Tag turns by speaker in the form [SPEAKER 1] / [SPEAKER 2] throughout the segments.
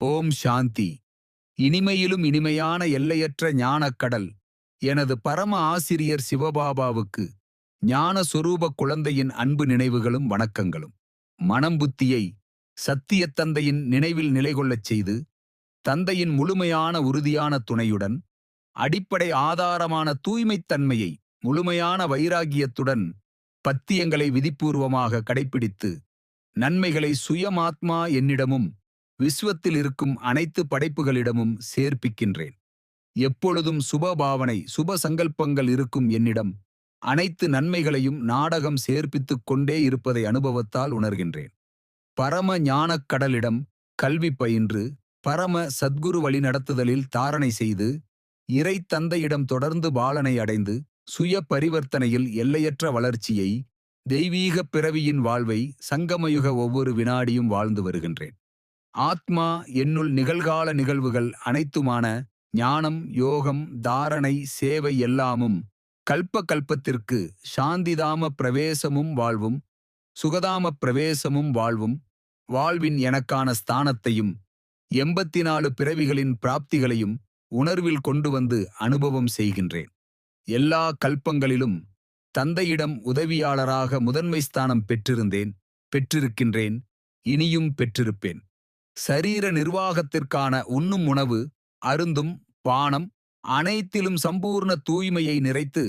[SPEAKER 1] ஓம் சாந்தி. இனிமையிலும் இனிமையான எல்லையற்ற ஞானக்கடல் எனது பரம ஆசிரியர் சிவபாபாவுக்கு ஞான சொரூப குழந்தையின் அன்பு நினைவுகளும் வணக்கங்களும். மனம் புத்தியை சத்திய தந்தையின் நினைவில் நிலைகொள்ளச் செய்து, தந்தையின் முழுமையான உறுதியான துணையுடன், அடிப்படை ஆதாரமான தூய்மைத்தன்மையை முழுமையான வைராகியத்துடன் பத்தியங்களை விதிப்பூர்வமாக கடைப்பிடித்து, நன்மைகளை சுயமாத்மா என்னிடமும் விஸ்வத்தில் இருக்கும் அனைத்து படைப்புகளிடமும் சேர்ப்பிக்கின்றேன். எப்பொழுதும் சுப பாவனை சுப சங்கல்பங்கள் இருக்கும் என்னிடம் அனைத்து நன்மைகளையும் நாடகம் சேர்ப்பித்துக் கொண்டே இருப்பதை அனுபவத்தால் உணர்கின்றேன். பரம ஞானக் கடலிடம் கல்வி பயின்று, பரம சத்குரு வழிநடத்துதலில் தாரணை செய்து, இறை தந்தையிடம் தொடர்ந்து பாலனை அடைந்து, சுய பரிவர்த்தனையில் எல்லையற்ற வளர்ச்சியை, தெய்வீக பிறவியின் வாழ்வை சங்கமயுக ஒவ்வொரு வினாடியும் வாழ்ந்து வருகின்றேன். ஆத்மா என்னுள் நிகழ்கால நிகழ்வுகள் அனைத்துமான ஞானம், யோகம், தாரணை, சேவை எல்லாமும் கல்ப கல்பத்திற்கு சாந்திதாம பிரவேசமும் வாழ்வும், சுகதாம பிரவேசமும் வாழ்வும், வாழ்வின் எனக்கான ஸ்தானத்தையும் 84 பிறவிகளின் பிராப்திகளையும் உணர்வில் கொண்டு வந்து அனுபவம் செய்கின்றேன். எல்லா கல்பங்களிலும் தந்தையிடம் உதவியாளராக முதன்மை ஸ்தானம் பெற்றிருந்தேன், பெற்றிருக்கின்றேன், இனியும் பெற்றிருப்பேன். சரீர நிர்வாகத்திற்கான உண்ணும் உணவு, அருந்தும் பானம் அனைத்திலும் சம்பூர்ண தூய்மையை நிறைத்து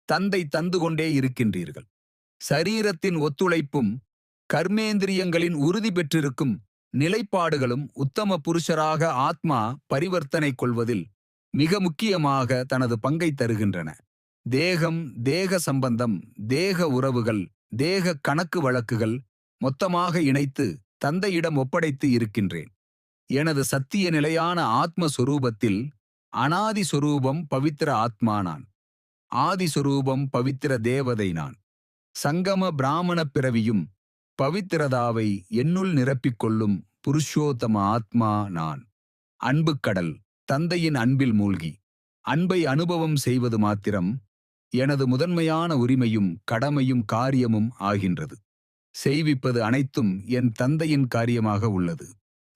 [SPEAKER 1] தந்தை தந்து கொண்டே இருக்கின்றீர்கள். சரீரத்தின் ஒத்துழைப்பும் கர்மேந்திரியங்களின் உறுதி பெற்றிருக்கும் நிலைப்பாடுகளும் உத்தம புருஷராக ஆத்மா பரிவர்த்தனை கொள்வதில் மிக முக்கியமாக தனது பங்கை தருகின்றன. தேகம், தேக சம்பந்தம், தேக உறவுகள், தேக கணக்கு வழக்குகள் மொத்தமாக இணைத்து தந்தையிடம் ஒப்படைத்து இருக்கின்றேன். எனது சத்திய நிலையான ஆத்ம சொரூபத்தில் அனாதி சொரூபம் பவித்திர ஆத்மா நான். ஆதி சொரூபம் பவித்திர தேவதை நான். சங்கம பிராமண பிறவியும் பவித்திரதாவை என்னுள் நிரப்பிக்கொள்ளும் புருஷோத்தம ஆத்மா நான். அன்பு கடல் தந்தையின் அன்பில் மூழ்கி அன்பை அனுபவம் செய்வது மாத்திரம் எனது முதன்மையான உரிமையும் கடமையும் காரியமும் ஆகின்றது. செய்விப்பது அனைத்தும் என் தந்தையின் காரியமாக உள்ளது.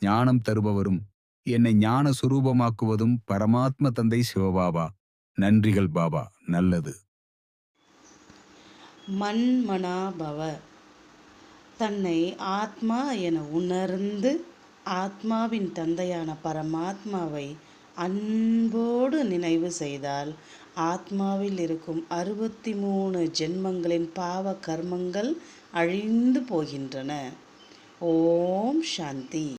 [SPEAKER 1] ஞானம் தருபவரும் என்னை ஞான சுரூபமாக்குவதும் பரமாத்ம தந்தை சிவபாபா. நன்றிகள் பாபா. நல்லது.
[SPEAKER 2] மன்மனாபவ. தன்னை ஆத்மா என உணர்ந்து ஆத்மாவின் தந்தையான பரமாத்மாவை அன்போடு நினைவு செய்தால் ஆத்மாவில் இருக்கும் 63 ஜென்மங்களின் பாவ கர்மங்கள் அழிந்து போகின்றன. ஓம் சாந்தி.